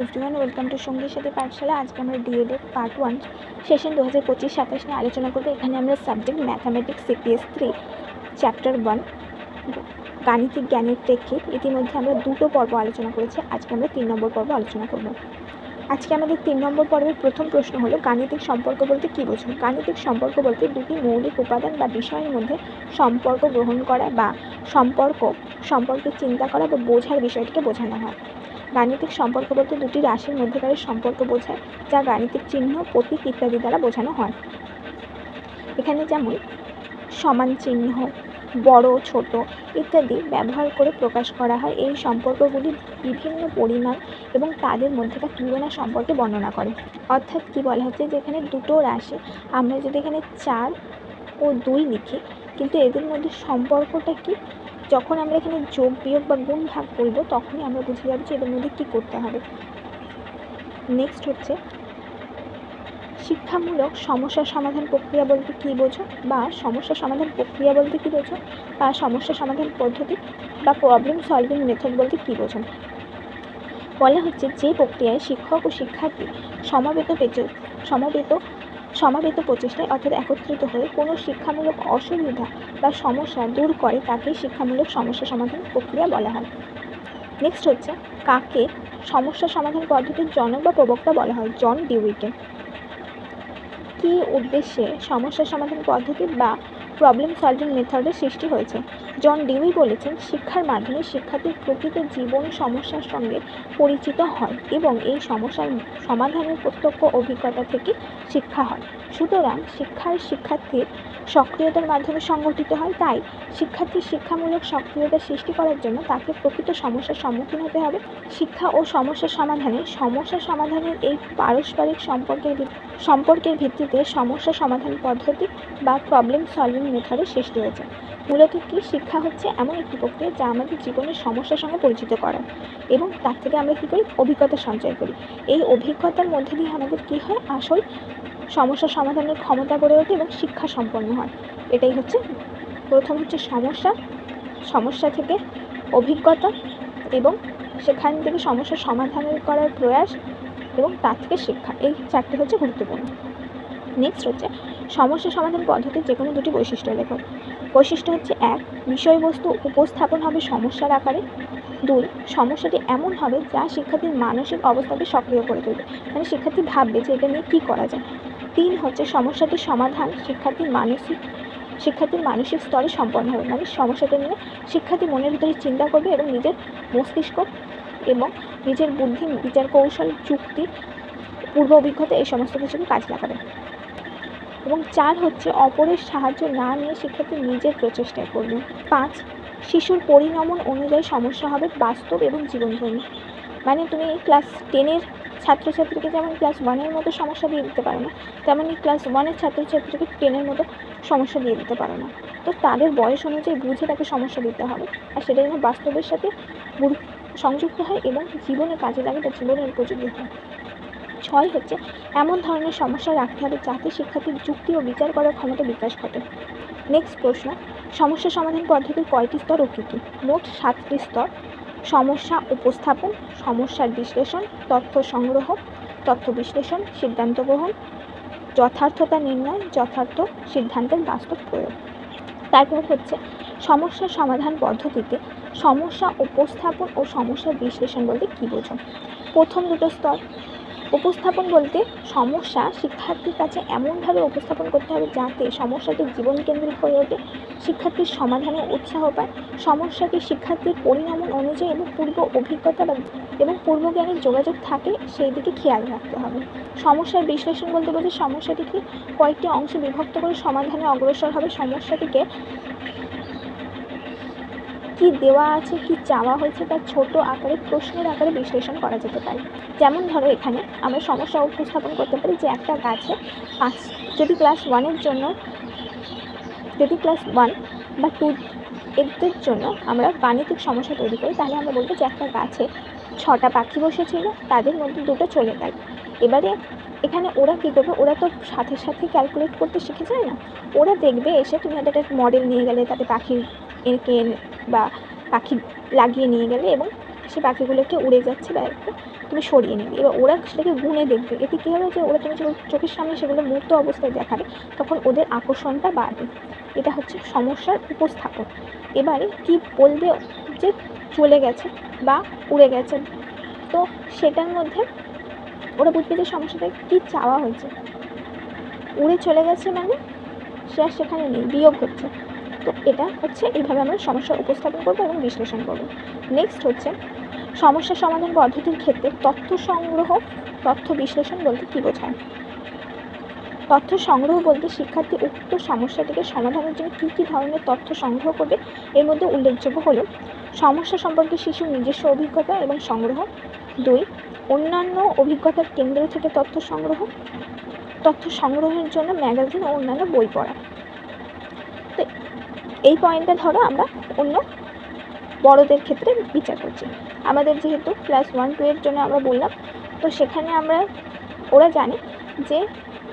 Everyone welcome to সঙ্গীর সাথে পাঠশালা। আজকে আমরা ডিএলএড পার্ট 1 সেশন 2025-27 নিয়ে আলোচনা করবো। এখানে আমরা সাবজেক্ট ম্যাথামেটিক্স সিপিএস 3 চ্যাপ্টার 1 গাণিতিক জ্ঞানের প্রেক্ষিত ইতিমধ্যে আমরা দুটো পর্ব আলোচনা করেছি। আজকে আমরা 3 নম্বর পর্ব আলোচনা করব। আজকে আমাদের 3 নম্বর পর্বের প্রথম প্রশ্ন হলো গাণিতিক সম্পর্ক বলতে কী বোঝো? গাণিতিক সম্পর্ক বলতে দুটি মৌলিক উপাদান বা বিষয়ের মধ্যে সম্পর্ক গ্রহণ করা বা সম্পর্কে চিন্তা করা বা বোঝার বিষয়টিকে বোঝানো হয়। গাণিতিক সম্পর্ক বলতে দুটি রাশির মধ্যকারের সম্পর্ক বোঝায়, যা গাণিতিক চিহ্ন, প্রতীক ইত্যাদি দ্বারা বোঝানো হয়। এখানে যেমন সমান চিহ্ন, বড় ছোট ইত্যাদি ব্যবহার করে প্রকাশ করা হয়। এই সম্পর্কগুলি বিভিন্ন পরিমাণ এবং তাদের মধ্যেকার তুলনা সম্পর্কে বর্ণনা করে। অর্থাৎ কি বলা হচ্ছে, যেখানে দুটো রাশি আমরা যদি এখানে 4 ও 2 লিখি, কিন্তু এদের মধ্যে সম্পর্কটা কি, যখন আমরা এখানে যোগ বিয়োগ বা গুণ ভাগ করব তখনই আমরা বুঝে যাব যে এদের মধ্যে কী করতে হবে। নেক্সট হচ্ছে শিক্ষামূলক সমস্যা সমাধান প্রক্রিয়া বলতে কী বোঝো, বা সমস্যা সমাধান প্রক্রিয়া বলতে কী বোঝো, বা সমস্যা সমাধান পদ্ধতি বা প্রবলেম সলভিং মেথড বলতে কী বোঝো। বলা হচ্ছে যে প্রক্রিয়ায় শিক্ষক ও শিক্ষার্থী সমাবেত প্রচেষ্টায় অর্থাৎ একত্রিত হয়ে কোনো শিক্ষামূলক অসুবিধা বা সমস্যা দূর করে তাকে শিক্ষামূলক সমস্যা সমাধান প্রক্রিয়া বলা হয়। নেক্সট হচ্ছে কাকে সমস্যা সমাধান পদ্ধতির জনক বা প্রবক্তা বলা হয়? জন ডিউইকে। কী উদ্দেশ্যে সমস্যা সমাধান পদ্ধতি বা প্রবলেম সলভিং মেথডের সৃষ্টি হয়েছে? জন ডিউই বলেছেন, শিক্ষার মাধ্যমে শিক্ষার্থীর প্রকৃত জীবন সমস্যার সঙ্গে পরিচিত হয় এবং এই সমস্যার সমাধানের প্রত্যক্ষ অভিজ্ঞতা থেকে শিক্ষা হয়। সুতরাং শিক্ষার্থীর সক্রিয়তার মাধ্যমে সংগঠিত হয়। তাই শিক্ষার্থীর শিক্ষামূলক সক্রিয়তা সৃষ্টি করার জন্য তাকে প্রকৃত সমস্যার সম্মুখীন হতে হবে। শিক্ষা ও সমস্যা সমাধানের এই পারস্পরিক সম্পর্কের ভিত্তিতে সমস্যা সমাধান পদ্ধতি বা প্রবলেম সলভিং মেথডের সৃষ্টি হয়েছে। মূলত কি, শিক্ষা হচ্ছে এমন একটি প্রক্রিয়া যা আমাদের জীবনের সমস্যার সঙ্গে পরিচিত করায় এবং তার থেকে আমরা কী করি, অভিজ্ঞতা সঞ্চয় করি। এই অভিজ্ঞতার মধ্যে দিয়ে আমাদের কী হয়, আসল সমস্যা সমাধানের ক্ষমতা গড়ে ওঠে এবং শিক্ষা সম্পন্ন হয়। এটাই হচ্ছে প্রথম হচ্ছে সমস্যা থেকে অভিজ্ঞতা এবং সেখান থেকে সমস্যা সমাধানের করার প্রয়াস এবং তার থেকে শিক্ষা। এই চারটি হচ্ছে গুরুত্বপূর্ণ। নেক্সট হচ্ছে সমস্যা সমাধান পদ্ধতির যে কোনো দুটি বৈশিষ্ট্য লেখো। বৈশিষ্ট্য হচ্ছে 1, বিষয়বস্তু উপস্থাপন হবে সমস্যার আকারে। 2, সমস্যাটি এমন হবে যা শিক্ষার্থীর মানসিক অবস্থাকে সক্রিয় করে তুলবে, মানে শিক্ষার্থী ভাববে যে এটা নিয়ে কী করা যায়। 3 হচ্ছে সমস্যাটির সমাধান শিক্ষার্থীর মানসিক স্তরে সম্পন্ন হবে, মানে সমস্যাটা নিয়ে শিক্ষার্থী মনের ভিতরে চিন্তা করবে এবং নিজের মস্তিষ্ক এবং নিজের বুদ্ধি, বিচার কৌশল, যুক্তি, পূর্ব অভিজ্ঞতা এই সমস্ত কিছুকে কাজে লাগাবে। এবং 4 হচ্ছে অপরের সাহায্য না নিয়ে শিক্ষার্থী নিজের প্রচেষ্টায় করবে। 5, শিশুর পরিণমন অনুযায়ী সমস্যা হবে বাস্তব এবং জীবনধর্মী, মানে তুমি ক্লাস 10-এর ছাত্রছাত্রীকে যেমন ক্লাস 1-এর মতো সমস্যা দিয়ে দিতে পারো না, তেমনই ক্লাস 1-এর ছাত্রছাত্রীকে 10-এর মতো সমস্যা দিয়ে দিতে পারো না। তো তাদের বয়স অনুযায়ী বুঝে তাকে সমস্যা দিতে হবে, আর সেটা যেন বাস্তবের সাথে সংযুক্ত হয় এবং জীবনে কাজে লাগে বা জীবনের উপযোগী হয়। 6 হচ্ছে এমন ধরনের সমস্যা রাখতে হবে যাতে শিক্ষার্থীর যুক্তি ও বিচার করার ক্ষমতা বিকাশ ঘটে। নেক্সট প্রশ্ন, সমস্যা সমাধান পদ্ধতির কয়টি স্তর ও কী কী? মোট 7টি স্তর। সমস্যা উপস্থাপন, সমস্যার বিশ্লেষণ, তথ্য সংগ্রহ, তথ্য বিশ্লেষণ, সিদ্ধান্ত গ্রহণ, যথার্থতা নির্ণয়, যথার্থ সিদ্ধান্তের বাস্তব প্রয়োগ। তারপর হচ্ছে সমস্যা সমাধান পদ্ধতিতে সমস্যা উপস্থাপন ও সমস্যার বিশ্লেষণ বলতে কী বোঝো? প্রথম দুটো স্তর। উপস্থাপন বলতে সমস্যা শিক্ষার্থীর কাছে এমনভাবে উপস্থাপন করতে হবে যাতে সমস্যাটি জীবনকেন্দ্রিক হয়ে ওঠে, শিক্ষার্থীর সমাধানে উৎসাহ পায়, সমস্যাটি শিক্ষার্থীর পরিণমন অনুযায়ী এবং পূর্ব অভিজ্ঞতা এবং পূর্বজ্ঞানের যোগাযোগ থাকে সেই দিকে খেয়াল রাখতে হবে। সমস্যার বিশ্লেষণ বলতে বোঝে সমস্যাটিকে কয়েকটি অংশে বিভক্ত করে সমাধানে অগ্রসর হবে। সমস্যাটিকে কি দেওয়া আছে, কি চাওয়া হয়েছে তার ছোট আকারে প্রশ্নের আকারে বিশ্লেষণ করা যেতে পারে। যেমন ধরো এখানে আমরা সমস্যা উপস্থাপন করতে পারি যে একটা গাছে যদি ক্লাস 1 বা 2 এদের জন্য আমরা গাণিতিক সমস্যা তৈরি করি, তাহলে আমরা বলবো যে একটা গাছে 6টা পাখি বসেছিল, তাদের মধ্যে 2টো চলে গেল। এবারে এখানে ওরা কী করবে, ওরা তো সাথে সাথে ক্যালকুলেট করতে শিখে যায় না, ওরা দেখবে এসে তুমি ওদের একটা মডেল নিয়ে গেলে, তাতে পাখি এঁকে বা পাখি লাগিয়ে নিয়ে গেলে এবং সে পাখিগুলোকে উড়ে যাচ্ছে বা একটু তুমি সরিয়ে নিবে। এবার ওরা সেটাকে গুনে দেখবে, এতে কী হবে যে ওরা তুমি চোখের সামনে সেগুলো মূর্ত অবস্থায় দেখাবে, তখন ওদের আকর্ষণটা বাড়বে। এটা হচ্ছে সমস্যার উপস্থাপন। এবারে কি বলবে যে চলে গেছে বা উড়ে গেছে, তো সেটার মধ্যে ওরা বুঝবে যে সমস্যাটা কী চাওয়া হয়েছে। উড়ে চলে গেছে মানে সে আর সেখানে নেই, বিয়োগ হচ্ছে। তো এটা হচ্ছে এইভাবে আমরা সমস্যার উপস্থাপন করবো এবং বিশ্লেষণ করবো। নেক্সট হচ্ছে সমস্যা সমাধান পদ্ধতির ক্ষেত্রে তথ্য সংগ্রহ, তথ্য বিশ্লেষণ বলতে কী বোঝায়? তথ্য সংগ্রহ বলতে শিক্ষার্থী উক্ত সমস্যাটিকে সমাধানের জন্য কী কী ধরনের তথ্য সংগ্রহ করবে। এর মধ্যে উল্লেখযোগ্য হলো সমস্যা সম্পর্কে শিশুর নিজস্ব অভিজ্ঞতা এবং সংগ্রহ, 2 অন্যান্য অভিজ্ঞতার কেন্দ্র থেকে তথ্য সংগ্রহ, তথ্য সংগ্রহের জন্য ম্যাগাজিন ও অন্যান্য বই পড়া। তো এই পয়েন্টটা ধরো আমরা অন্য বড়দের ক্ষেত্রে বিচার করছি। আমাদের যেহেতু ক্লাস 1-2 এর জন্য আমরা বললাম, তো সেখানে আমরা ওরা জানে যে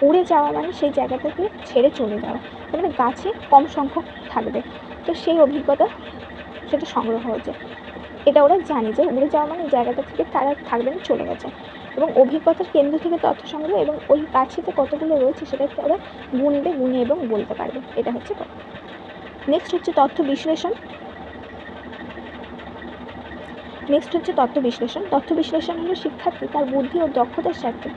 উড়ে যাওয়া মানে সেই জায়গা থেকে ছেড়ে চলে যাওয়া, মানে গাছে কম সংখ্যক থাকবে। তো সেই অভিজ্ঞতা সেটা সংগ্রহ হয়েছে, এটা ওরা জানে যে উড়ে যাওয়া মানে জায়গাটা থেকে তারা থাকবে না, চলে গেছে। এবং অভিজ্ঞতার কেন্দ্র থেকে তথ্য সংগ্রহ এবং ওই গাছেতে কতগুলো রয়েছে সেটা ওরা গুনে এবং বলতে পারবে। এটা হচ্ছে তথ্য। নেক্সট হচ্ছে তথ্য বিশ্লেষণ। তথ্য বিশ্লেষণ হলো শিক্ষার্থী তার বুদ্ধি ও দক্ষতার সাথে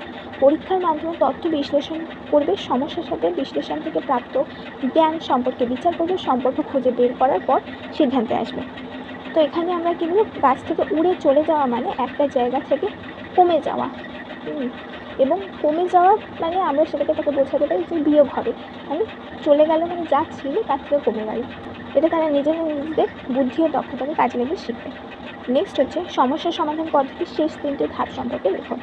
পরীক্ষার মাধ্যমে তথ্য বিশ্লেষণ করবে, সমস্যার সাথে বিশ্লেষণ থেকে প্রাপ্ত জ্ঞান সম্পর্কে বিচার করবে, সম্পর্ক খুঁজে বের করার পর সিদ্ধান্তে আসবে। তো এখানে আমরা কী বলব, গাছ থেকে উড়ে চলে যাওয়া মানে একটা জায়গা থেকে কমে যাওয়া, এবং কমে যাওয়া মানে আমরা সেটাকে তাকে বোঝাতে পারি যে বিয়োগ হবে, মানে চলে গেল মানে যা ছিল তার থেকে কমে গেল। এটা তারা নিজেদের বুদ্ধি ও দক্ষতাকে কাজে লাগিয়ে শিখবে। নেক্সট হচ্ছে সমস্যা সমাধান পদ্ধতির শেষ 3টি ধাপ সম্পর্কে লেখো।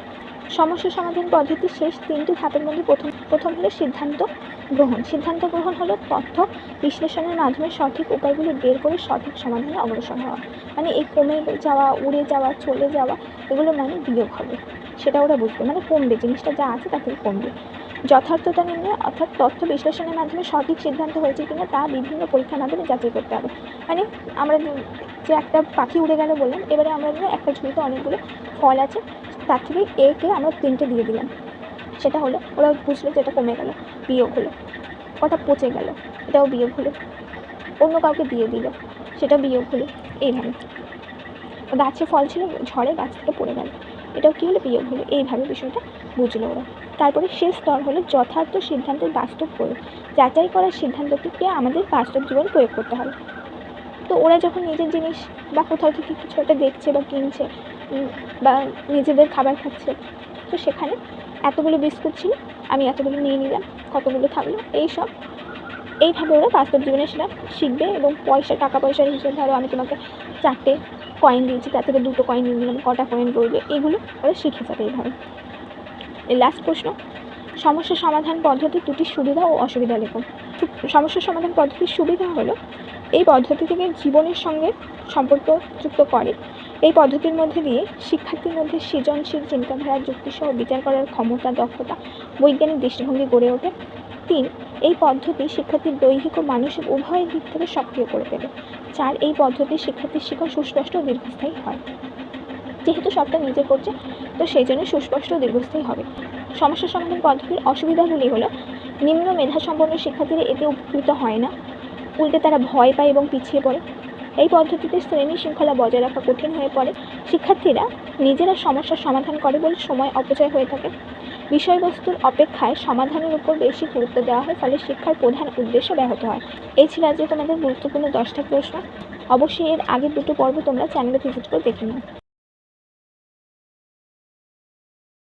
সমস্যা সমাধান পদ্ধতির শেষ 3টি ধাপের মধ্যে প্রথম হলো সিদ্ধান্ত গ্রহণ হলো তথ্য বিশ্লেষণের মাধ্যমে সঠিক উপায়গুলো বের করে সঠিক সমাধানে অগ্রসর হওয়া। মানে এই কমে যাওয়া, উড়ে যাওয়া, চলে যাওয়া, এগুলো মানে বিয়োগ হবে, সেটা ওরা বুঝবে, মানে কমবে, জিনিসটা যা আছে তা থেকে কমবে। যথার্থতা নির্ণয়, অর্থাৎ তথ্য বিশ্লেষণের মাধ্যমে সঠিক সিদ্ধান্ত হয়েছে কিনা তা বিভিন্ন পরীক্ষার মাধ্যমে যাচাই করতে হবে। মানে আমরা যে একটা পাখি উড়ে গেল বললাম, এবারে আমরা একটা ঝুড়িতে অনেকগুলো ফল আছে, তার থেকে একে আমরা 3টে দিয়ে দিলাম, সেটা হলো ওরা বুঝলো যে এটা কমে গেল, বিয়োগ হলো। কটা পচে গেল, এটাও বিয়োগ হলো। অন্য কাউকে দিয়ে দিল, সেটা বিয়োগ হলো। এইভাবে গাছে ফল ছিল, ঝড়ে গাছ থেকে পড়ে গেল, এটাও কী হলো, বিয়োগ হলো। এইভাবে বিষয়টা বুঝলো ওরা। তারপরে শেষ স্তর হলো যথার্থ সিদ্ধান্তের বাস্তব প্রয়োগ। যাচাই করার সিদ্ধান্তটিকে আমাদের বাস্তব জীবনে প্রয়োগ করতে হবে। তো ওরা যখন নিজের জিনিস বা কোথাও থেকে কিছু একটা দেখছে বা কিনছে বা নিজেদের খাবার খাচ্ছে, তো সেখানে এতগুলো বিস্কুট ছিল, আমি এতগুলো নিয়ে নিলাম, কতগুলো থাকলো, এইভাবে ওরা বাস্তব জীবনে সেটা শিখবে। এবং টাকা পয়সার হিসেবে ধরো আমি তোমাকে 4টে কয়েন দিয়েছি, তার থেকে 2টো কয়েন নিয়ে নিলাম, কটা কয়েন রইলো, এগুলো ওরা শিখে যাবে এইভাবে। লাস্ট প্রশ্ন, সমস্যা সমাধান পদ্ধতির 2টি সুবিধা ও অসুবিধা লেখো। সমস্যা সমাধান পদ্ধতির সুবিধা হলো এই পদ্ধতি থেকে জীবনের সঙ্গে সম্পর্কযুক্ত করে। এই পদ্ধতির মধ্যে দিয়ে শিক্ষার্থীর মধ্যে সৃজনশীল চিন্তাধারা, যুক্তিসহ বিচার করার ক্ষমতা, দক্ষতা, বৈজ্ঞানিক দৃষ্টিভঙ্গি গড়ে ওঠে। 3 এই পদ্ধতি শিক্ষার্থীর দৈহিক ও মানসিক উভয় দিক থেকে সক্রিয় করে দেবে। 4 এই পদ্ধতি শিক্ষার্থীর শিক্ষা সুস্পষ্ট ও দীর্ঘস্থায়ী হয়। যেহেতু সবটা নিজে করছে, তো সেই জন্য সুস্পষ্ট ও দীর্ঘস্থায়ী হবে। সমস্যা সমাধান পদ্ধতির অসুবিধাগুলি হলো নিম্ন মেধাসম্পন্ন শিক্ষার্থীরা এতে উপকৃত হয় না, উল্টে তারা ভয় পায় এবং পিছিয়ে পড়ে। এই পদ্ধতিতে শ্রেণী শৃঙ্খলা বজায় রাখা কঠিন হয়ে পড়ে। শিক্ষার্থীরা নিজেরা সমস্যার সমাধান করে বলে সময় অপচয় হয়ে থাকে। বিষয়বস্তুর অপেক্ষায় সমাধানের উপর বেশি গুরুত্ব দেওয়া হয়, ফলে শিক্ষার প্রধান উদ্দেশ্য ব্যাহত হয়। এই ছিল আজকে তোমাদের গুরুত্বপূর্ণ 10টা প্রশ্ন। অবশ্যই এর আগের 2টো পর্ব তোমরা চ্যানেলে ভিজিট করে দেখে নাও।